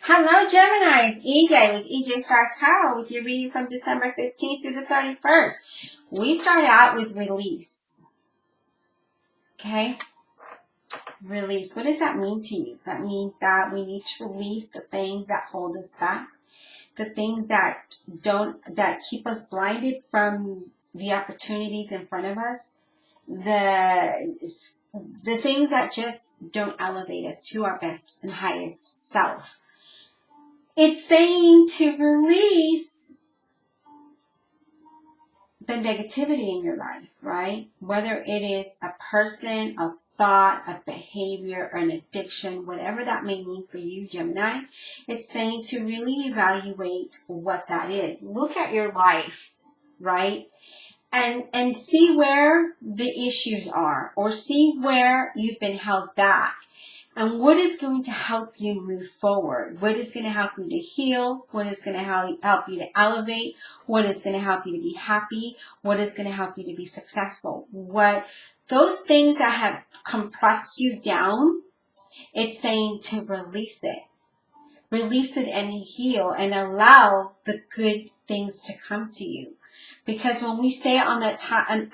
Hello, Gemini. It's EJ with EJ Star Tarot with your reading from December 15th through the 31st. We start out with release. Okay? Release. What does that mean to you? That means that we need to release the things that hold us back, the things that keep us blinded from the opportunities in front of us, the things that just don't elevate us to our best and highest self. It's saying to release the negativity in your life, right? Whether it is a person, a thought, a behavior, or an addiction, whatever that may mean for you, Gemini, it's saying to really evaluate what that is. Look at your life, right? And see where the issues are, or see where you've been held back. And what is going to help you move forward? What is going to help you to heal? What is going to help you to elevate? What is going to help you to be happy? What is going to help you to be successful? What those things that have compressed you down, it's saying to release it. Release it and heal and allow the good things to come to you. Because when we stay on that time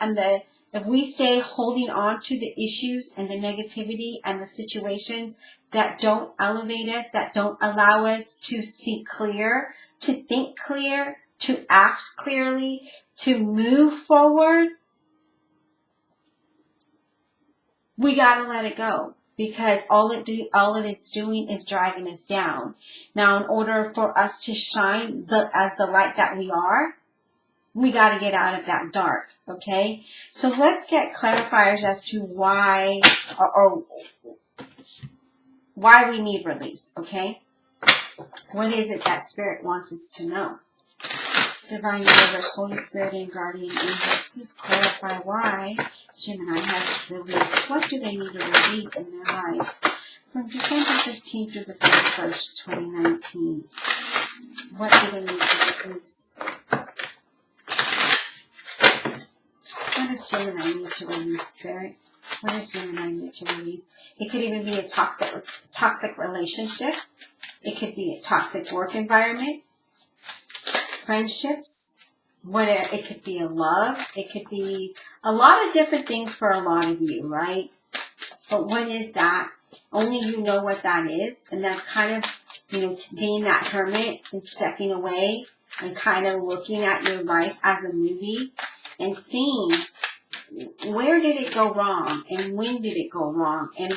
if we stay holding on to the issues and the negativity and the situations that don't elevate us, that don't allow us to see clear, to think clear, to act clearly, to move forward, we gotta let it go. Because all it is doing is driving us down. Now, in order for us to shine as the light that we are, we got to get out of that dark, okay? So let's get clarifiers as to why or why we need release, okay? What is it that Spirit wants us to know? Divine Universe, Holy Spirit, and Guardian Angels, please clarify why Gemini has released. What do they need to release in their lives from December 15th to the 31st, 2019? What do they need to release? What does Gemini need to release, Spirit? What does Gemini need to release? It could even be a toxic relationship. It could be a toxic work environment, friendships, whatever. It could be a love. It could be a lot of different things for a lot of you, right? But what is that? Only you know what that is. And that's kind of, being that hermit and stepping away and kind of looking at your life as a movie and seeing where did it go wrong and when did it go wrong and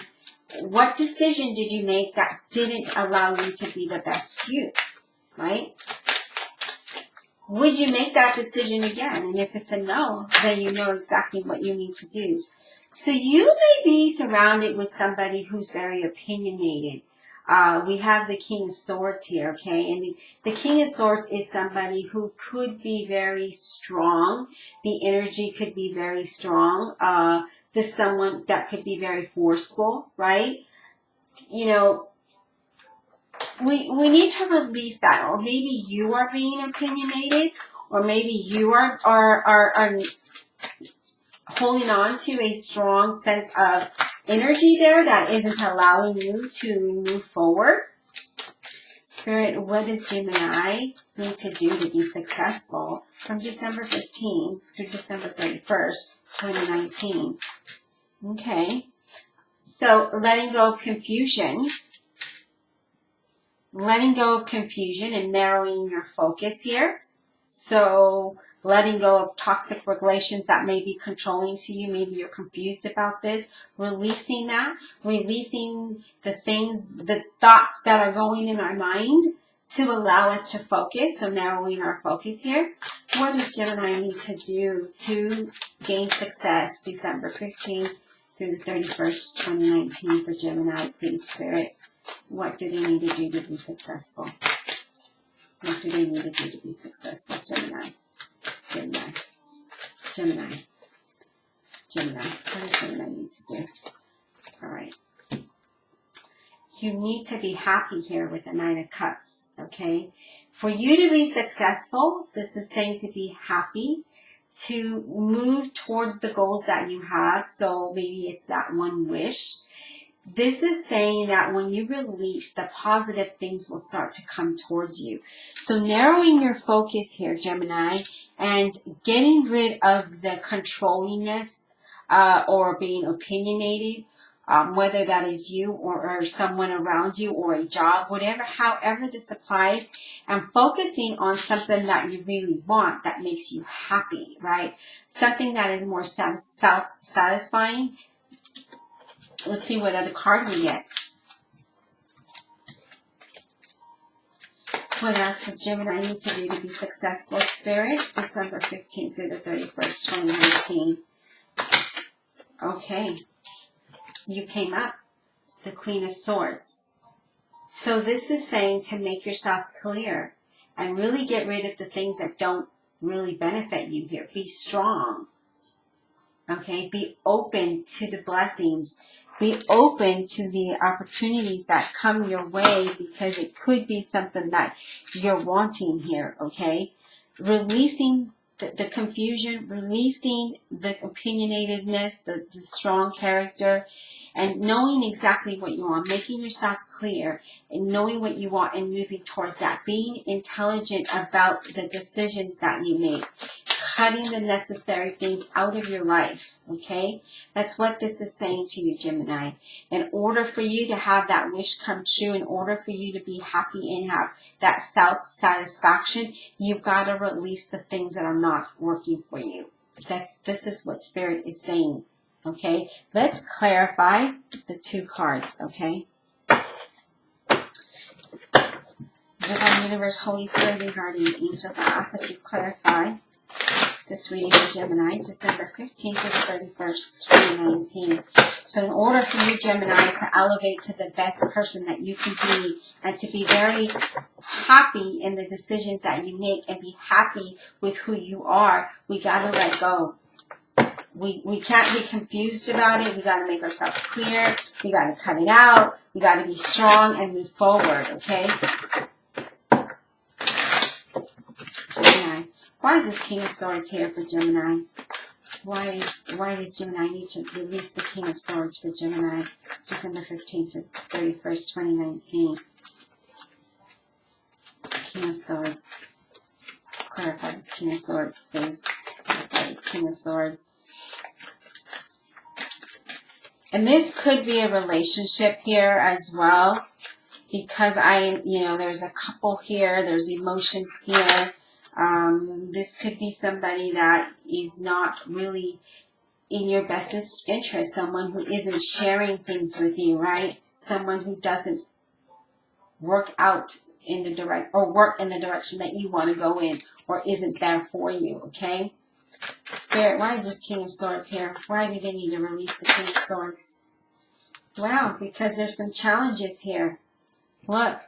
what decision did you make that didn't allow you to be the best you, right? Would you make that decision again? And if it's a no, then you know exactly what you need to do. So you may be surrounded with somebody who's very opinionated. We have the King of Swords here, okay? And the King of Swords is somebody who could be very strong. The energy could be very strong. There's someone that could be very forceful, right? We need to release that. Or maybe you are being opinionated, or maybe you are holding on to a strong sense of energy there that isn't allowing you to move forward. Spirit, what does Gemini need to do to be successful from December 15th to December 31st, 2019? Okay. So letting go of confusion. Letting go of confusion and narrowing your focus here. So letting go of toxic relations that may be controlling to you. Maybe you're confused about this. Releasing that. Releasing the things, the thoughts that are going in our mind to allow us to focus. So narrowing our focus here. What does Gemini need to do to gain success December 15th through the 31st, 2019 for Gemini, please, Spirit? What do they need to do to be successful? What do they need to do to be successful, Gemini? Gemini. Gemini. Gemini. What does Gemini need to do? All right. You need to be happy here with the Nine of Cups, okay? For you to be successful, this is saying to be happy, to move towards the goals that you have. So maybe it's that one wish. This is saying that when you release, the positive things will start to come towards you. So narrowing your focus here, Gemini, and getting rid of the controllingness or being opinionated, whether that is you or someone around you or a job, whatever, however this applies, and focusing on something that you really want that makes you happy, right? Something that is more satisfying. Let's see what other card we get. What else does Gemini need to do to be successful? Spirit, December 15th through the 31st, 2019. Okay. You came up, the Queen of Swords. So this is saying to make yourself clear and really get rid of the things that don't really benefit you here. Be strong. Okay? Be open to the blessings. Be open to the opportunities that come your way, because it could be something that you're wanting here, okay? Releasing the confusion, releasing the opinionatedness, the strong character, and knowing exactly what you want, making yourself clear and knowing what you want and moving towards that. Being intelligent about the decisions that you make. Cutting the necessary things out of your life, okay? That's what this is saying to you, Gemini. In order for you to have that wish come true, in order for you to be happy and have that self-satisfaction, you've got to release the things that are not working for you. This is what Spirit is saying, okay? Let's clarify the two cards, okay? Divine Universe, Holy Spirit, and Guardian Angels, I ask that you clarify this reading for Gemini, December 15th to the 31st, 2019. So in order for you, Gemini, to elevate to the best person that you can be and to be very happy in the decisions that you make and be happy with who you are, we got to let go. We can't be confused about it. We got to make ourselves clear. We got to cut it out. We got to be strong and move forward, okay? Gemini. Why is this King of Swords here for Gemini? Why does Gemini need to release the King of Swords for Gemini, December 15th to 31st, 2019? King of Swords. Clarify this King of Swords, please. Clarify this King of Swords. And this could be a relationship here as well, because there's a couple here, there's emotions here. This could be somebody that is not really in your best interest, someone who isn't sharing things with you, right? Someone who doesn't work out in the work in the direction that you want to go in, or isn't there for you, okay? Spirit, why is this King of Swords here? Why do they need to release the King of Swords? Wow, because there's some challenges here. Look,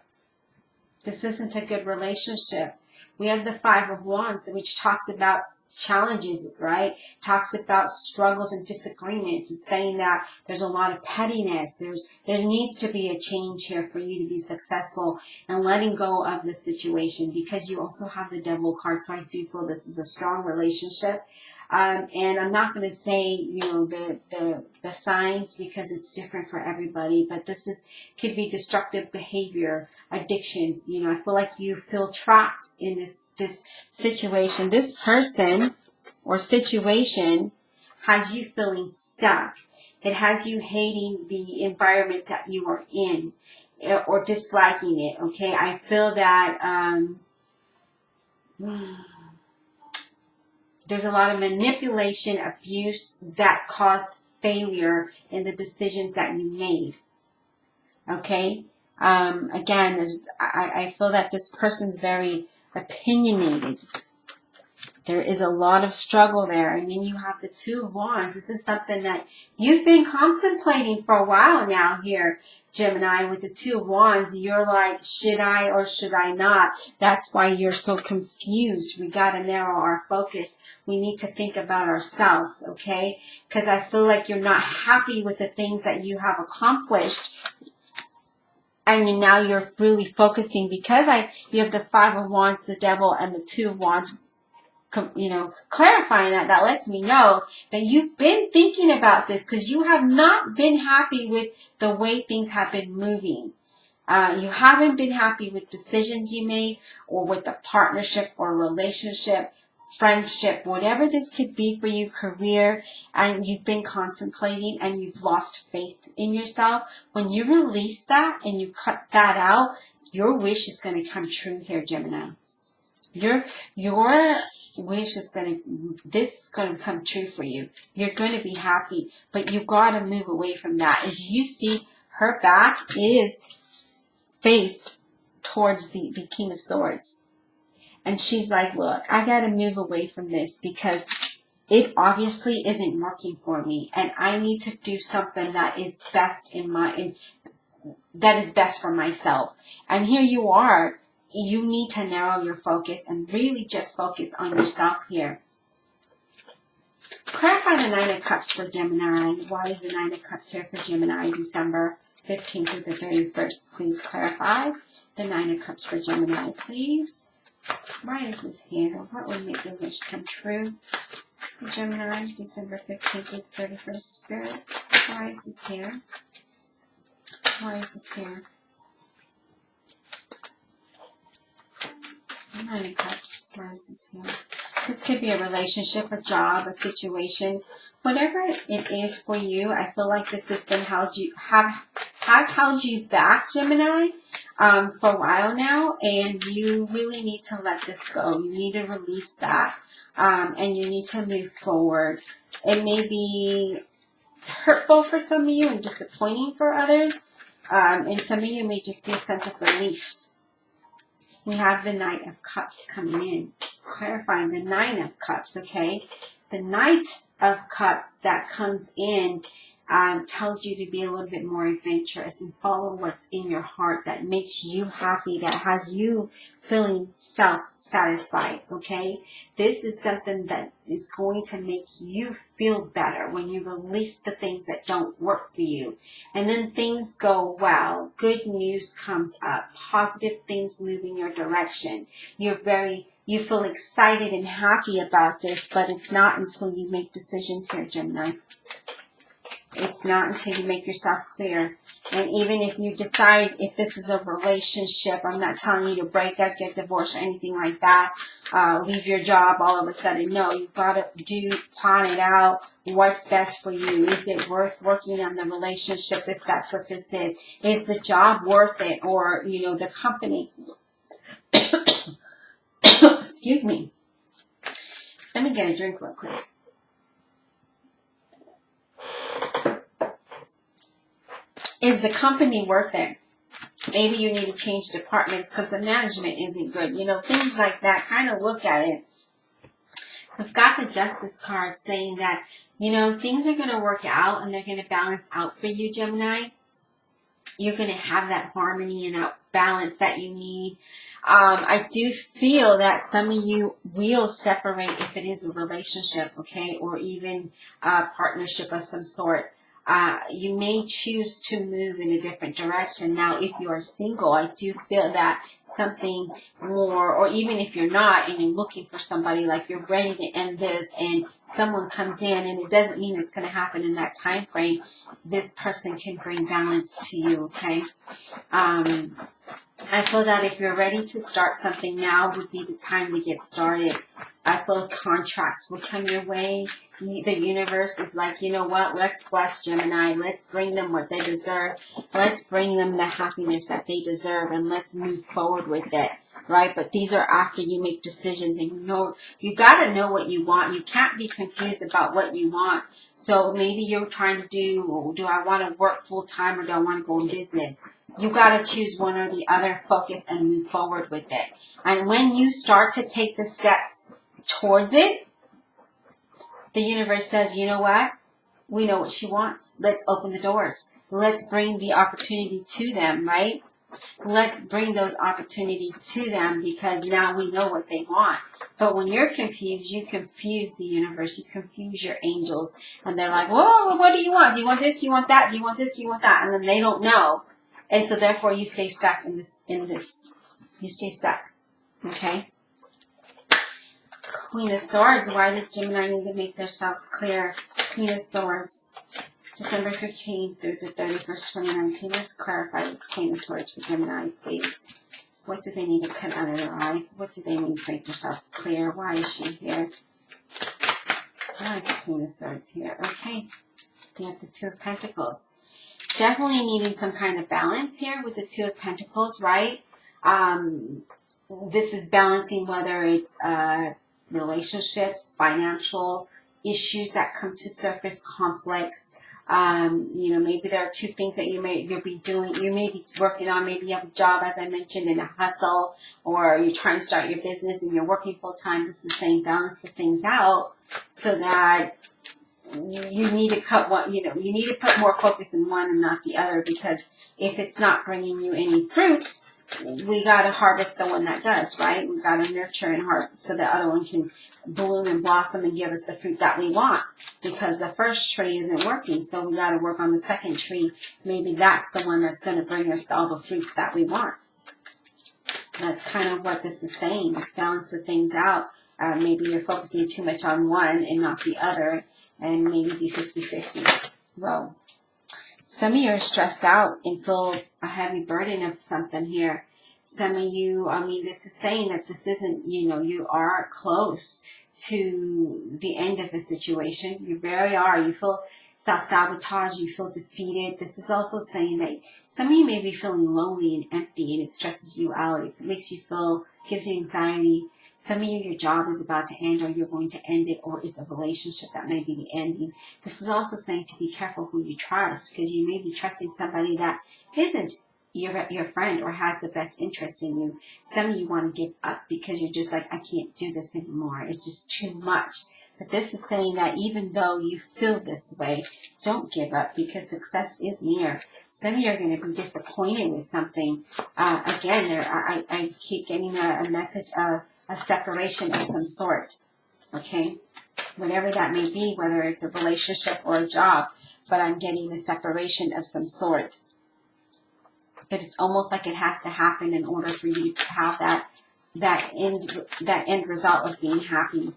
this isn't a good relationship. We have the Five of Wands, which talks about challenges, right? Talks about struggles and disagreements. It's saying that there's a lot of pettiness. There needs to be a change here for you to be successful and letting go of the situation, because you also have the Devil card. So I do feel this is a strong relationship. And I'm not going to say, the signs, because it's different for everybody, but could be destructive behavior, addictions. I feel like you feel trapped in this situation. This person or situation has you feeling stuck. It has you hating the environment that you are in or disliking it, okay? I feel that there's a lot of manipulation, abuse that caused failure in the decisions that you made. Okay? Again, I feel that this person's very opinionated. There is a lot of struggle there. And then you have the Two of Wands. This is something that you've been contemplating for a while now here, Gemini. With the Two of Wands, you're like, should I or should I not? That's why you're so confused. We got to narrow our focus. We need to think about ourselves, okay? Because I feel like you're not happy with the things that you have accomplished. And now you're really focusing, because you have the Five of Wands, the Devil, and the Two of Wands. clarifying that lets me know that you've been thinking about this because you have not been happy with the way things have been moving. You haven't been happy with decisions you made or with a partnership or relationship, friendship, whatever this could be for you, career, and you've been contemplating and you've lost faith in yourself. When you release that and you cut that out, your wish is going to come true here, Gemini. Your wish is this is going to come true for you. You're going to be happy, but you got to move away from that. As you see, her back is faced towards the King of Swords. And she's like, look, I got to move away from this because it obviously isn't working for me. And I need to do something that is best that is best for myself. And here you are. You need to narrow your focus and really just focus on yourself here. Clarify the Nine of Cups for Gemini. Why is the Nine of Cups here for Gemini December 15th through the 31st? Please clarify the Nine of Cups for Gemini, please. Why is this here? What would make the wish come true for Gemini December 15th through the 31st? Spirit, why is this here? Why is this here? Nine of Cups. Why is this here? This could be a relationship, a job, a situation, whatever it is for you. I feel like this has been has held you back, Gemini, for a while now, and you really need to let this go. You need to release that, and you need to move forward. It may be hurtful for some of you and disappointing for others, and some of you may just be a sense of relief. We have the Knight of Cups coming in. Clarifying the Nine of Cups, okay? The Knight of Cups that comes in tells you to be a little bit more adventurous and follow what's in your heart that makes you happy, that has you feeling self-satisfied, okay? This is something that is going to make you feel better when you release the things that don't work for you. And then things go well. Good news comes up. Positive things move in your direction. You feel excited and happy about this, but it's not until you make decisions here, Gemini. It's not until you make yourself clear. And even if you decide if this is a relationship, I'm not telling you to break up, get divorced, or anything like that. Leave your job all of a sudden. No, you've got to plan it out. What's best for you? Is it worth working on the relationship if that's what this is? Is the job worth it? Or, the company. Excuse me. Let me get a drink real quick. Is the company worth it? Maybe you need to change departments because the management isn't good. Things like that. Kind of look at it. We've got the Justice card saying that, things are going to work out and they're going to balance out for you, Gemini. You're going to have that harmony and that balance that you need. I do feel that some of you will separate if it is a relationship, okay, or even a partnership of some sort. You may choose to move in a different direction. Now, if you are single, I do feel that something more, or even if you're not and you're looking for somebody, like you're ready to end this and someone comes in, and it doesn't mean it's going to happen in that time frame, this person can bring balance to you, okay? I feel that if you're ready to start something, now would be the time to get started. I feel contracts will come your way. The universe is like, you know what? Let's bless Gemini. Let's bring them what they deserve. Let's bring them the happiness that they deserve, and let's move forward with it, right? But these are after you make decisions, and you got to know what you want. You can't be confused about what you want. So maybe you're trying to do I want to work full time or do I want to go in business? You got to choose one or the other, focus, and move forward with it. And when you start to take the steps towards it, the universe says, you know what? We know what she wants. Let's open the doors. Let's bring the opportunity to them, right? Let's bring those opportunities to them because now we know what they want. But when you're confused, you confuse the universe. You confuse your angels. And they're like, whoa, well, what do you want? Do you want this? Do you want that? Do you want this? Do you want that? And then they don't know. And so therefore you stay stuck in this. You stay stuck. Okay? Queen of Swords. Why does Gemini need to make themselves clear? Queen of Swords. December 15th through the 31st, 2019. Let's clarify this Queen of Swords for Gemini, please. What do they need to cut out of their lives? What do they need to make themselves clear? Why is she here? Why is the Queen of Swords here? Okay. We have the Two of Pentacles. Definitely needing some kind of balance here with the Two of Pentacles, right? This is balancing whether it's relationships, financial issues that come to surface, conflicts. You know, maybe there are two things that you'll be doing. You may be working on. Maybe you have a job, as I mentioned, in a hustle, or you're trying to start your business and you're working full time. This is saying balance the things out so that you need to cut one. You know, you need to put more focus in one and not the other, because if it's not bringing you any fruits, we got to harvest the one that does, right? We got to nurture and harvest so the other one can bloom and blossom and give us the fruit that we want, because the first tree isn't working, so we got to work on the second tree. Maybe that's the one that's going to bring us all the fruits that we want. That's kind of what this is saying, is balance the things out. Maybe you're focusing too much on one and not the other, and maybe do 50-50. Well, some of you are stressed out and feel a heavy burden of something here. Some of you, I mean, this is saying that this isn't, you know, you are close to the end of a situation. You very are. You feel self-sabotage. You feel defeated. This is also saying that some of you may be feeling lonely and empty, and it stresses you out. It makes you feel, gives you anxiety. Some of you, your job is about to end, or you're going to end it, or it's a relationship that may be ending. This is also saying to be careful who you trust, because you may be trusting somebody that isn't your friend or has the best interest in you. Some of you want to give up because you're just like, I can't do this anymore. It's just too much. But this is saying that even though you feel this way, don't give up, because success is near. Some of you are going to be disappointed with something. Again, I keep getting a message of a separation of some sort. Okay? Whatever that may be, whether it's a relationship or a job, but I'm getting a separation of some sort. But it's almost like it has to happen in order for you to have that end result of being happy.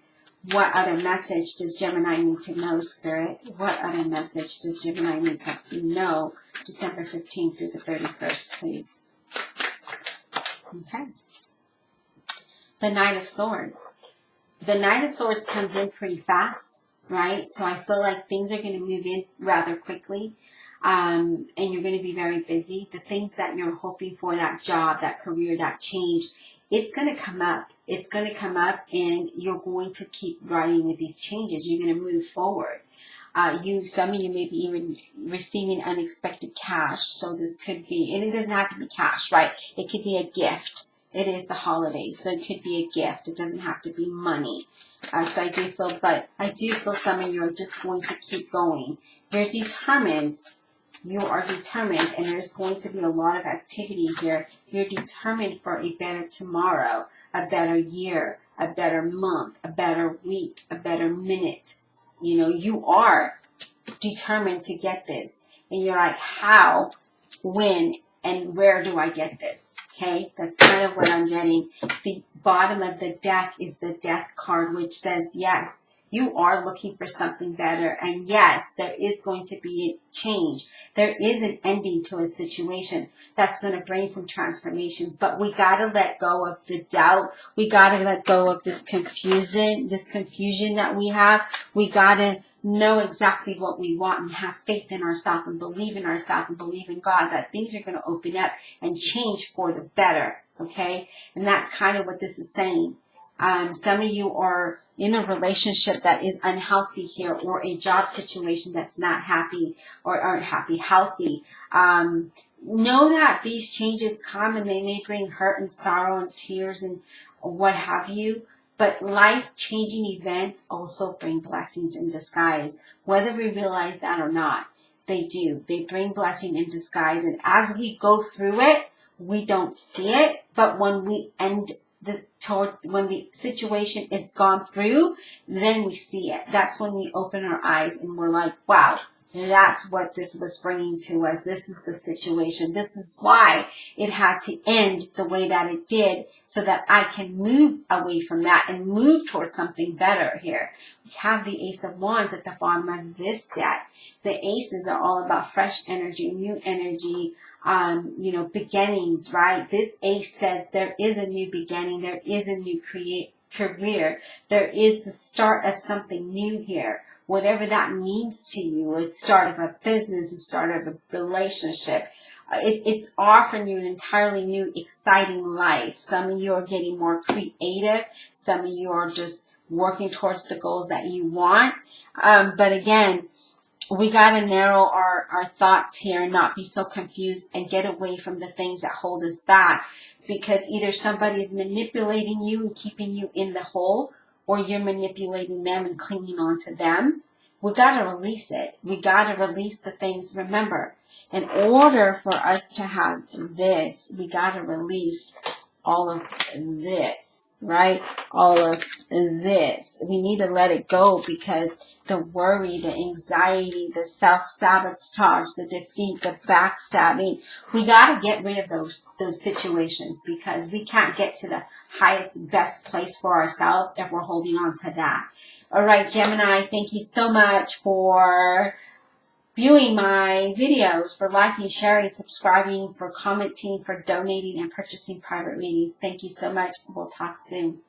What other message does Gemini need to know, Spirit? What other message does Gemini need to know? December 15th through the 31st, please. Okay. The Knight of Swords. The Knight of Swords comes in pretty fast, right? So I feel like things are going to move in rather quickly. And you're going to be very busy. The things that you're hoping for, that job, that career, that change, it's going to come up. It's going to come up, and you're going to keep riding with these changes. You're going to move forward. Some of you may be even receiving unexpected cash. So this could be, and it doesn't have to be cash, right? It could be a gift. It is the holidays, so it could be a gift. It doesn't have to be money. So I do feel some of you are just going to keep going. You're determined. You are determined, and there's going to be a lot of activity here. You're determined for a better tomorrow, a better year, a better month, a better week, a better minute. You know, you are determined to get this. And you're like, how, when, and where do I get this? Okay, that's kind of what I'm getting. The bottom of the deck is the Death card, which says, yes, you are looking for something better. And yes, there is going to be a change. There is an ending to a situation that's going to bring some transformations. But we got to let go of the doubt. We got to let go of this confusion that we have. We got to know exactly what we want and have faith in ourselves and believe in ourselves and believe in God that things are going to open up and change for the better. Okay? And that's kind of what this is saying. Some of you are in a relationship that is unhealthy here, or a job situation that's not happy or aren't healthy. Know that these changes come, and they may bring hurt and sorrow and tears and what have you. But life-changing events also bring blessings in disguise, whether we realize that or not. They do. They bring blessing in disguise. And as we go through it, we don't see it. But when we when the situation is gone through, then we see it. That's when we open our eyes and we're like, wow, That's what this was bringing to us. This is the situation. This is why it had to end the way that it did, so that I can move away from that and move towards something better here. We have the Ace of Wands at the bottom of this deck. The aces are all about fresh energy, new energy, beginnings, right? This ace says there is a new beginning. There is a new career. There is the start of something new here. Whatever that means to you, a start of a business, a start of a relationship. It's offering you an entirely new, exciting life. Some of you are getting more creative. Some of you are just working towards the goals that you want. But again, we got to narrow our thoughts here and not be so confused and get away from the things that hold us back, because either somebody is manipulating you and keeping you in the hole, or you're manipulating them and clinging on to them. We got to release it. We got to release the things. Remember, in order for us to have this, we got to release all of this, right? All of this. We need to let it go, because the worry, the anxiety, the self-sabotage, the defeat, the backstabbing, we got to get rid of those situations, because we can't get to the highest, best place for ourselves if we're holding on to that. All right, Gemini, thank you so much for viewing my videos, for liking, sharing, subscribing, for commenting, for donating, and purchasing private readings. Thank you so much. We'll talk soon.